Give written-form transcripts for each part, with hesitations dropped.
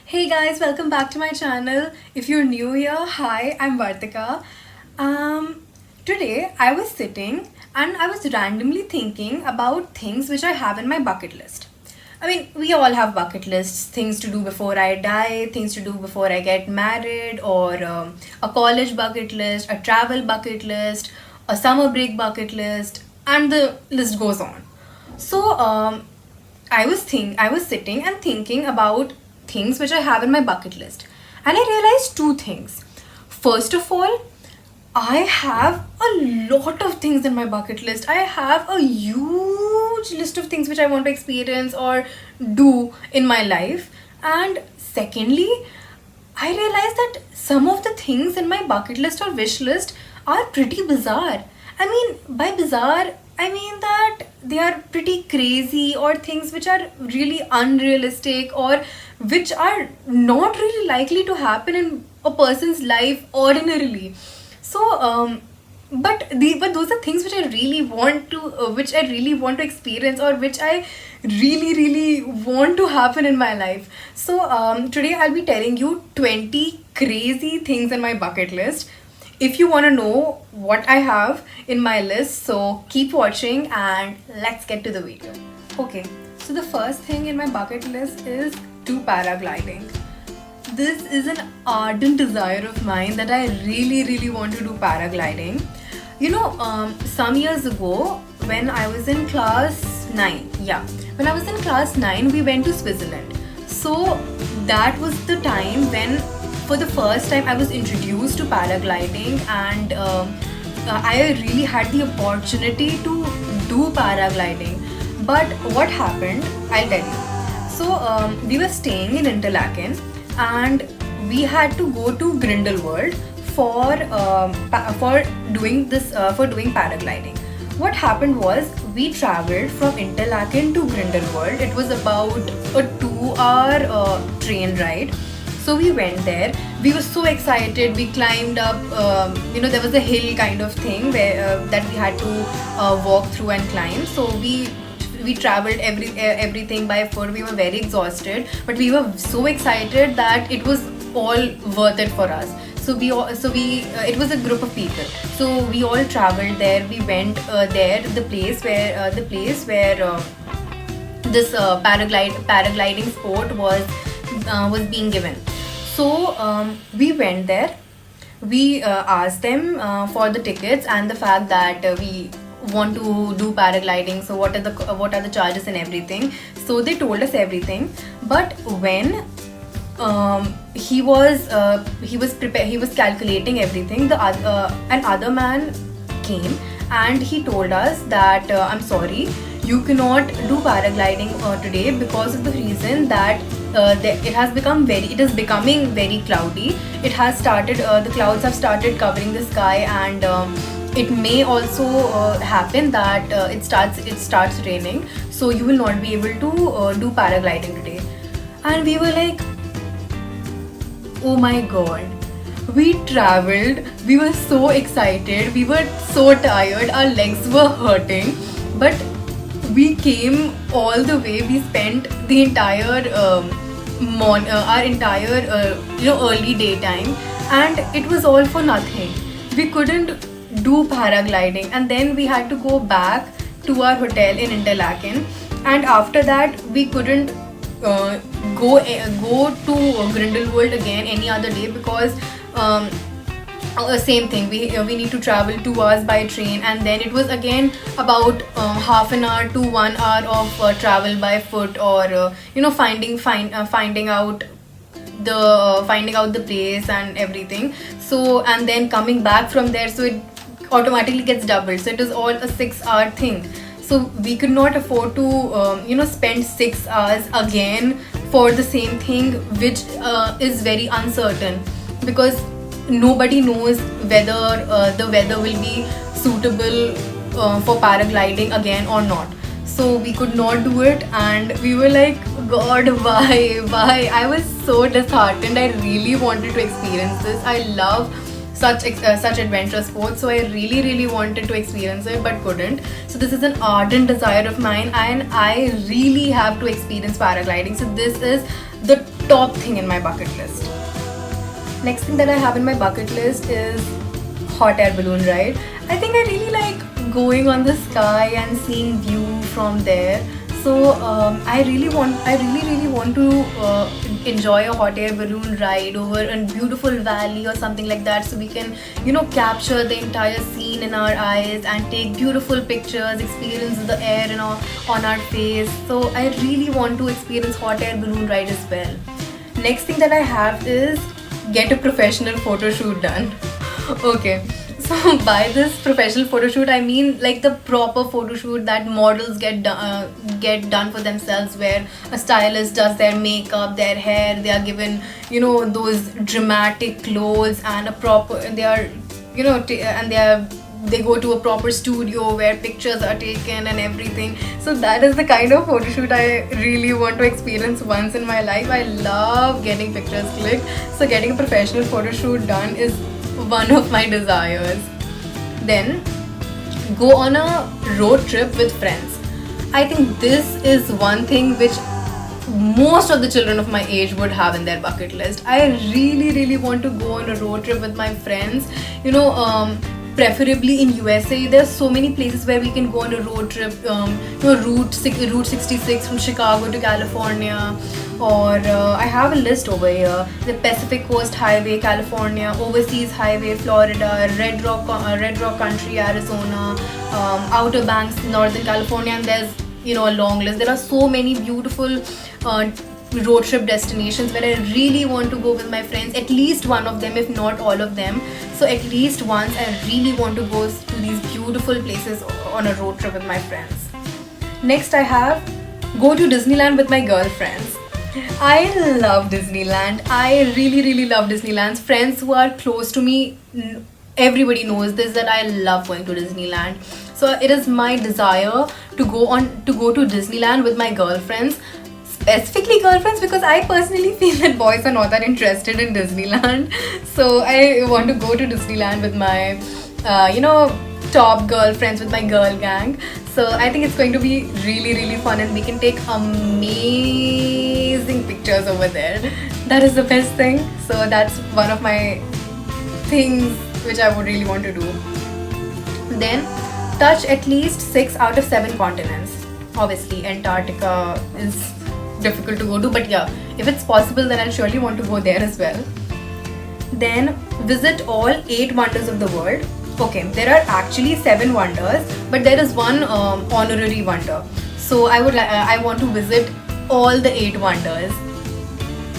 Hey guys, welcome back to my channel. If you're new here, hi, I'm Vartika. Today I was sitting and I was randomly thinking about things which I have in my bucket list. I mean, we all have bucket lists, things to do before I die, things to do before I get married, or a college bucket list, a travel bucket list, a summer break bucket list, and the list goes on. So I was sitting and thinking about things which I have in my bucket list, and I realized two things. First of all, I have a lot of things in my bucket list. I have a huge list of things which I want to experience or do in my life. And secondly, I realized that some of the things in my bucket list or wish list are pretty bizarre. I mean, by bizarre, I mean that they are pretty crazy or things which are really unrealistic or which are not really likely to happen in a person's life ordinarily. So, but those are things which I really want to, which I really want to experience, or which I really want to happen in my life. So, today I'll be telling you 20 crazy things in my bucket list. If you want to know what I have in my list, so keep watching and let's get to the video. Okay, so the first thing in my bucket list is do paragliding. This is an ardent desire of mine that I really want to do paragliding. Some years ago when I was in class 9, when I was in class 9, we went to Switzerland. So that was the time when for the first time I was introduced to paragliding, and I really had the opportunity to do paragliding. But what happened, I'll tell you. So we were staying in Interlaken, and we had to go to Grindelwald for doing paragliding. What happened was we traveled from Interlaken to Grindelwald. It was about a 2-hour train ride. So we went there. We were so excited. We climbed up. There was a hill kind of thing where that we had to walk through and climb. So we traveled everything by foot. We were very exhausted, but we were so excited that it was all worth it for us. It was a group of people. So we all traveled there. We went there, the place where this paragliding sport was being given. So we went there. We asked them for the tickets and the fact that we want to do paragliding. So what are the charges and everything? So they told us everything. But when he was calculating everything, an other man came and he told us that I'm sorry, you cannot do paragliding today because of the reason that it is becoming very cloudy. It has started, the clouds have started covering the sky, and it may also happen that it starts raining, so you will not be able to do paragliding today. And we were like, oh my god. We traveled, we were so excited, we were so tired, our legs were hurting, but we came all the way. We spent the entire early daytime, and it was all for nothing. We couldn't do paragliding, and then we had to go back to our hotel in Interlaken, and after that we couldn't go to Grindelwald again any other day because same thing, we need to travel 2 hours by train, and then it was again about half an hour to 1 hour of travel by foot, or finding out the place and everything. So, and then coming back from there, so it automatically gets doubled, so it is all a 6-hour thing. So we could not afford to spend 6 hours again for the same thing, which is very uncertain, because nobody knows whether the weather will be suitable for paragliding again or not. So we could not do it, and we were like, god, why? I was so disheartened. I really wanted to experience this. I love such adventure sports. So I really wanted to experience it but couldn't. So this is an ardent desire of mine, and I really have to experience paragliding. So this is the top thing in my bucket list. Next thing that I have in my bucket list is hot air balloon ride. I think I really like going on the sky and seeing view from there. So I really want to enjoy a hot air balloon ride over a beautiful valley or something like that, so we can, you know, capture the entire scene in our eyes and take beautiful pictures, experience the air, you know, on our face. So I really want to experience hot air balloon ride as well. Next thing that I have is get a professional photo shoot done. Okay, so by this professional photo shoot, I mean like the proper photo shoot that models get done for themselves, where a stylist does their makeup, their hair, they are given, you know, those dramatic clothes and a proper, they are, you know, they go to a proper studio where pictures are taken and everything. So that is the kind of photo shoot I really want to experience once in my life. I love getting pictures clicked, so getting a professional photo shoot done is one of my desires. Then go on a road trip with friends. I think this is one thing which most of the children of my age would have in their bucket list. I really want to go on a road trip with my friends. You know, preferably in USA, there's so many places where we can go on a road trip. You know, Route 66 from Chicago to California, or I have a list over here: the Pacific Coast Highway, California; Overseas Highway, Florida; Red Rock Country, Arizona; Outer Banks, Northern California, and there's, you know, a long list. There are so many beautiful road trip destinations where I really want to go with my friends, at least one of them, if not all of them. So at least once I really want to go to these beautiful places on a road trip with my friends. Next I have go to Disneyland with my girlfriends. I love Disneyland. I really love Disneyland. Friends who are close to me, everybody knows this, that I love going to Disneyland. So it is my desire to go to Disneyland with my girlfriends. Specifically girlfriends, because I personally feel that boys are not that interested in Disneyland. So I want to go to Disneyland with my, you know, top girlfriends, with my girl gang. So I think it's going to be really fun, and we can take amazing pictures over there. That is the best thing. So that's one of my things which I would really want to do. Then touch at least 6 out of 7 continents. Obviously Antarctica is difficult to go to, but yeah, if it's possible, then I'll surely want to go there as well. Then visit all 8 wonders of the world. Okay, there are actually 7 wonders, but there is one honorary wonder. So I want to visit all the 8 wonders.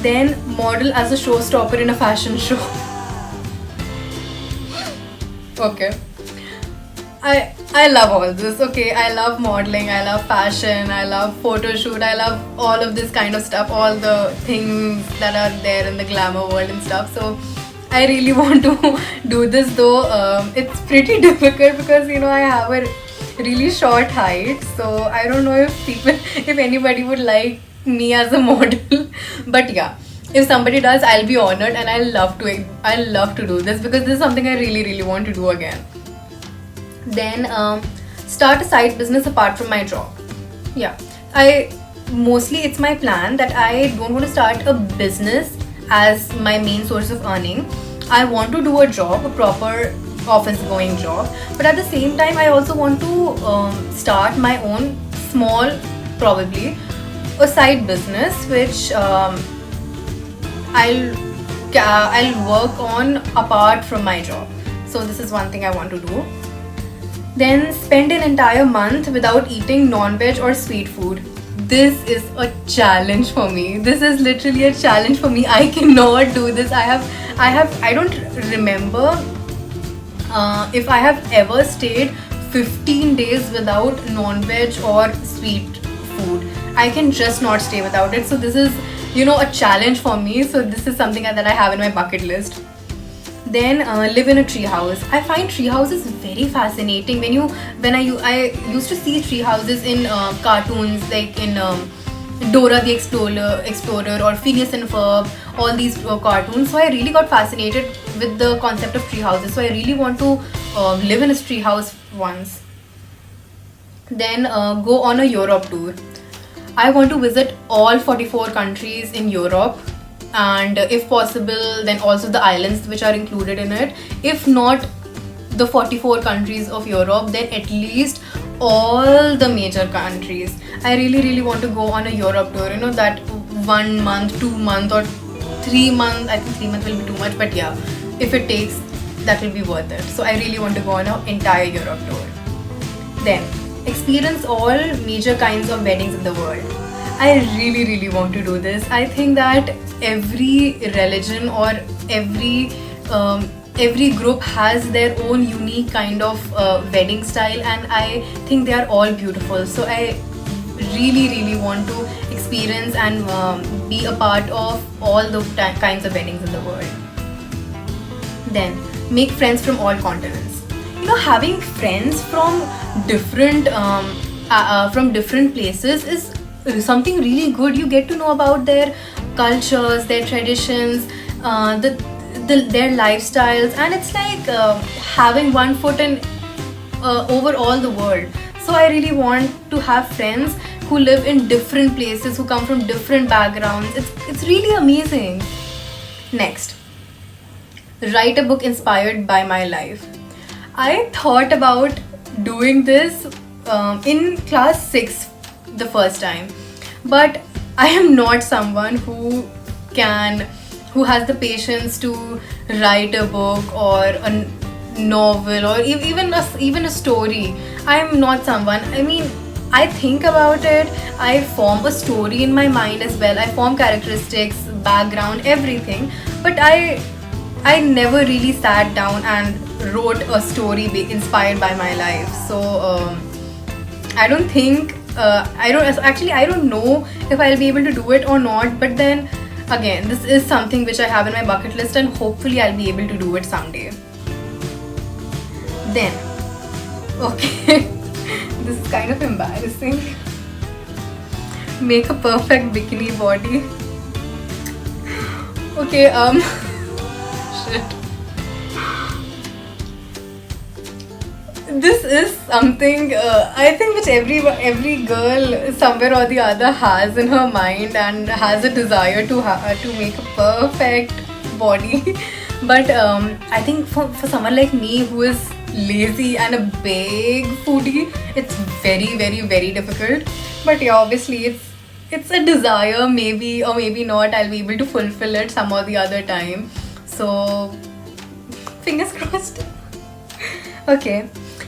Then model as a showstopper in a fashion show. Okay, I love all this. Okay, I love modeling, I love fashion, I love photo shoot, I love all of this kind of stuff, all the things that are there in the glamour world and stuff. So I really want to do this, though it's pretty difficult because, you know, I have a really short height. So I don't know if anybody would like me as a model. But yeah, if somebody does, I'll be honored, and I'll love to do this, because this is something I really want to do again. Then start a side business apart from my job. Yeah, it's my plan that I don't want to start a business as my main source of earning. I want to do a job, a proper office going job, but at the same time I also want to start my own small, probably a side business, which I'll work on apart from my job. So this is one thing I want to do. Then spend an entire month without eating non-veg or sweet food. This is a challenge for me. This is literally a challenge for me. I cannot do this. I don't remember if I have ever stayed 15 days without non-veg or sweet food. I can just not stay without it. So this is, you know, a challenge for me. So this is something that I have in my bucket list. Then live in a tree house. I find tree houses very fascinating. I used to see tree houses in cartoons, like in Dora the Explorer or Phineas and Ferb, all these cartoons. So I really got fascinated with the concept of tree houses. So I really want to live in a tree house once. Then go on a Europe tour. I want to visit all 44 countries in Europe, and if possible, then also the islands which are included in it. If not the 44 countries of Europe, then at least all the major countries. I really, really want to go on a Europe tour, that 1 month, 2 month, or 3 months. I think 3 months will be too much, but yeah, if it takes, that will be worth it. So I really want to go on an entire Europe tour. Then experience all major kinds of weddings in the world. I really, really want to do this. I think that every religion or every group has their own unique kind of wedding style, and I think they are all beautiful. So I really, really want to experience and be a part of all the kinds of weddings in the world. Then make friends from all continents. Having friends from different places is something really good. You get to know about their cultures, their traditions, their lifestyles, and it's like having one foot in over all the world. So I really want to have friends who live in different places, who come from different backgrounds. It's really amazing. Next, write a book inspired by my life. I thought about doing this in class 6 the first time, but I am not someone who has the patience to write a book or a novel or even a story. I am not someone. I mean, I think about it, I form a story in my mind as well. I form characteristics, background, everything, but I never really sat down and wrote a story inspired by my life. So I don't think I don't know if I'll be able to do it or not. But then again, this is something which I have in my bucket list, and hopefully I'll be able to do it someday. Then, okay, this is kind of embarrassing. Make a perfect bikini body. Okay, shit. This is something I think which every girl somewhere or the other has in her mind and has a desire to make a perfect body. But I think for someone like me who is lazy and a big foodie, it's very, very, very difficult. But yeah, obviously it's a desire, maybe or maybe not. I'll be able to fulfill it some or the other time. So fingers crossed. Okay.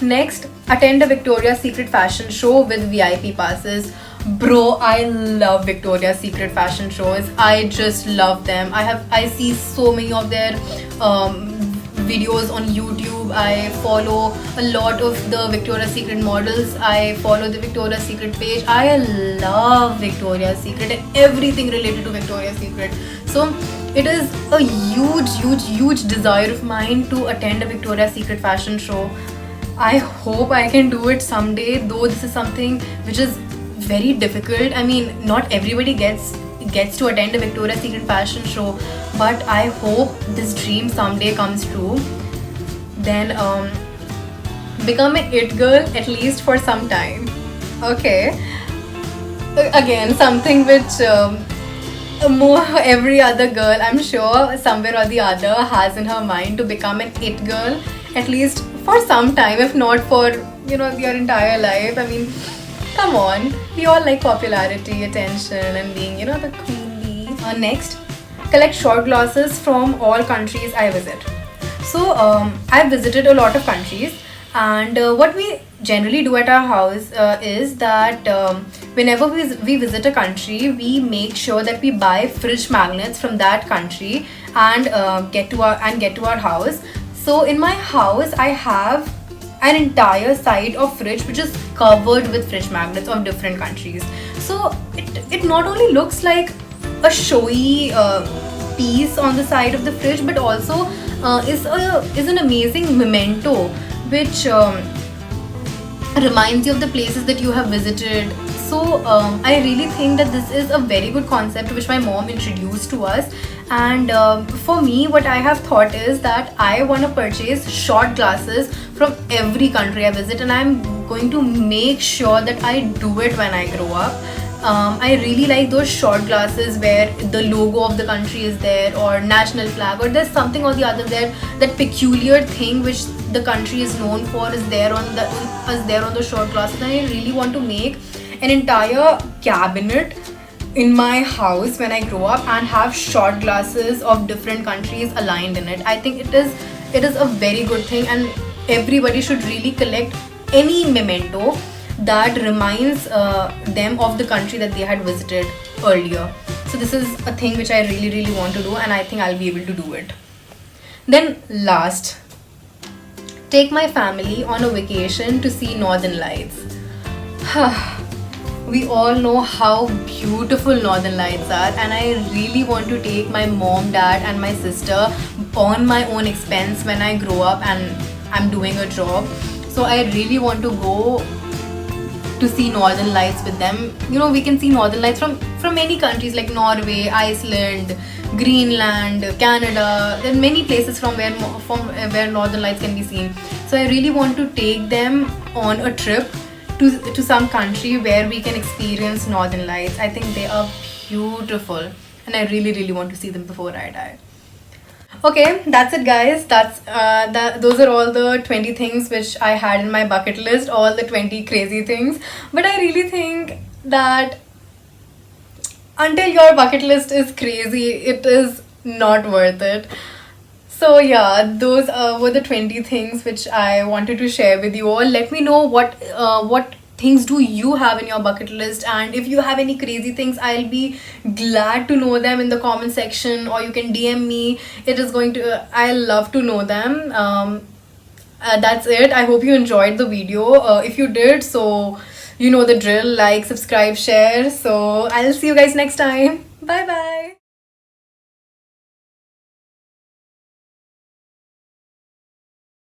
Next, attend a Victoria's Secret fashion show with VIP passes. Bro, I love Victoria's Secret fashion shows. I just love them. I see so many of their videos on YouTube. I follow a lot of the Victoria's Secret models. I follow the Victoria's Secret page. I love Victoria's Secret and everything related to Victoria's Secret. So it is a huge desire of mine to attend a Victoria's Secret fashion show. I hope I can do it someday, though this is something which is very difficult. I mean, not everybody gets to attend a Victoria's Secret fashion show, but I hope this dream someday comes true. Then become an it girl at least for some time. Okay. Again, something which more every other girl, I'm sure, somewhere or the other has in her mind, to become an it girl at least for some time, if not for your entire life. I mean, come on, we all like popularity, attention, and being the queen bee. Next, collect short glosses from all countries I visit. So I've visited a lot of countries, and what we generally do at our house is that whenever we visit a country, we make sure that we buy fridge magnets from that country and get to our house. So in my house, I have an entire side of fridge which is covered with fridge magnets of different countries. So it not only looks like a showy piece on the side of the fridge, but also is an amazing memento which reminds you of the places that you have visited. So I really think that this is a very good concept which my mom introduced to us. And for me, what I have thought is that I want to purchase short glasses from every country I visit, and I'm going to make sure that I do it when I grow up. I really like those short glasses where the logo of the country is there, or national flag, or there's something or the other there, that peculiar thing which the country is known for is there on the short glasses. And I really want to make an entire cabinet in my house when I grow up and have short glasses of different countries aligned in it. I think it is a very good thing, and everybody should really collect any memento that reminds them of the country that they had visited earlier. So this is a thing which I really want to do, and I think I'll be able to do it. Then last, take my family on a vacation to see Northern Lights. We all know how beautiful Northern Lights are, and I really want to take my mom, dad and my sister on my own expense when I grow up and I'm doing a job. So I really want to go to see Northern Lights with them. You know, we can see Northern Lights from many countries like Norway, Iceland, Greenland, Canada. There are many places from where Northern Lights can be seen. So I really want to take them on a trip to some country where we can experience Northern Lights. I think they are beautiful, and I really want to see them before I die. Okay, that's it, guys. Those are all the 20 things which I had in my bucket list, all the 20 crazy things. But I really think that until your bucket list is crazy, it is not worth it. So yeah, those were the 20 things which I wanted to share with you all. Let me know what things do you have in your bucket list, and if you have any crazy things, I'll be glad to know them in the comment section, or you can DM me. I love to know them. That's it. I hope you enjoyed the video. If you did, so you know the drill: like, subscribe, share. So I'll see you guys next time. Bye bye.